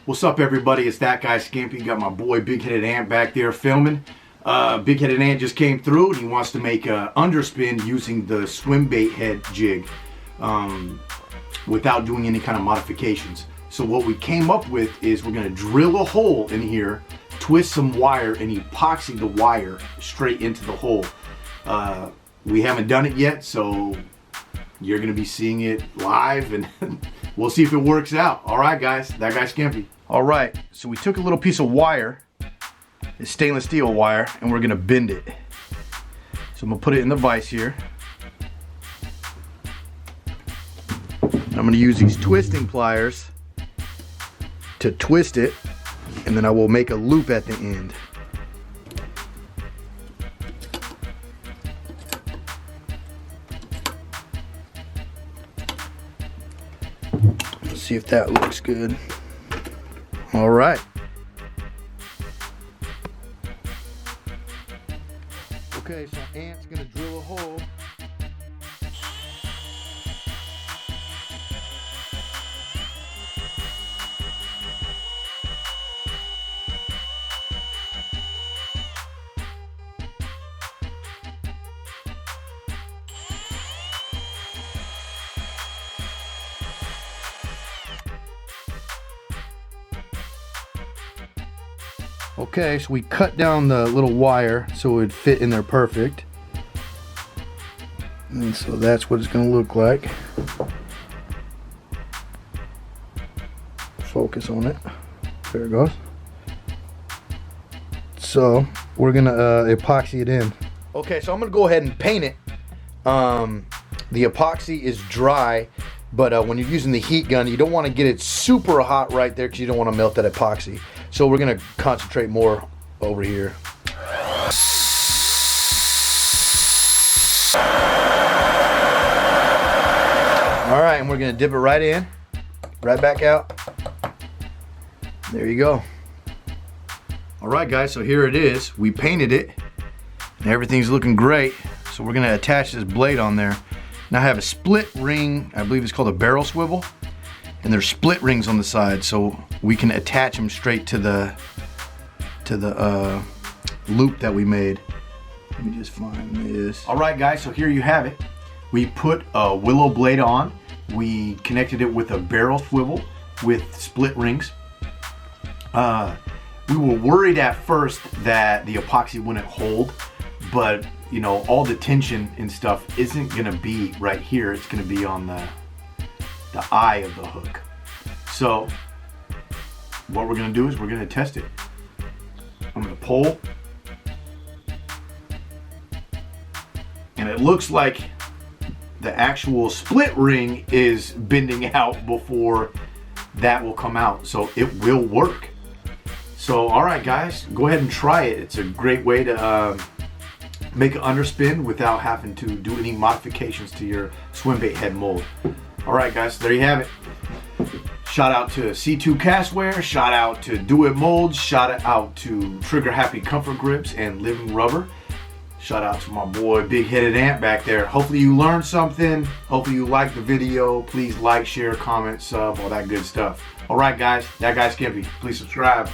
What's up, everybody? It's that guy Skimpy. Got my boy Big Headed Ant back there filming. Big Headed Ant just came through and he wants to make a underspin using the Swimbait Head jig without doing any kind of modifications. So what we came up with is we're gonna drill a hole in here, twist some wire, and epoxy the wire straight into the hole. We haven't done it yet, so you're gonna be seeing it live and we'll see if it works out. All right, guys, that guy Skimpy. All right, so we took a little piece of wire, it's stainless steel wire, and we're gonna bend it. So I'm gonna put it in the vise here. I'm gonna use these twisting pliers to twist it, and then I will make a loop at the end. Let's see if that looks good. All right. Okay, so Ant's gonna drill a hole. Okay, so we cut down the little wire so it would fit in there perfect. And so that's what it's going to look like. Focus on it. There it goes. So we're going to epoxy it in. Okay, so I'm going to go ahead and paint it. The epoxy is dry, but when you're using the heat gun, you don't want to get it super hot right there because you don't want to melt that epoxy. So we're gonna concentrate more over here. All right, and we're gonna dip it right in, right back out. There you go. All right, guys, so here it is. We painted it, and everything's looking great. So we're gonna attach this blade on there. Now I have a split ring, I believe it's called a barrel swivel, and there's split rings on the side, so we can attach them straight to the loop that we made. Let me just find this. All right, guys, so here you have it. We put a willow blade on. We connected it with a barrel swivel with split rings. We were worried at first that the epoxy wouldn't hold, but you know, all the tension and stuff isn't gonna be right here. It's gonna be on the eye of the hook. So what we're gonna do is we're gonna test it. I'm gonna pull, and it looks like the actual split ring is bending out before that will come out, so it will work. So all right, guys, go ahead and try it. It's a great way to make an underspin without having to do any modifications to your Swimbait head mold. All right, guys, there you have it. Shout out to C2 Castware, shout out to Do-It Molds, shout out to Trigger Happy Comfort Grips and Living Rubber. Shout out to my boy Big Headed Ant back there. Hopefully you learned something. Hopefully you liked the video. Please like, share, comment, sub, all that good stuff. All right, guys, that guy Skimpy. Please subscribe.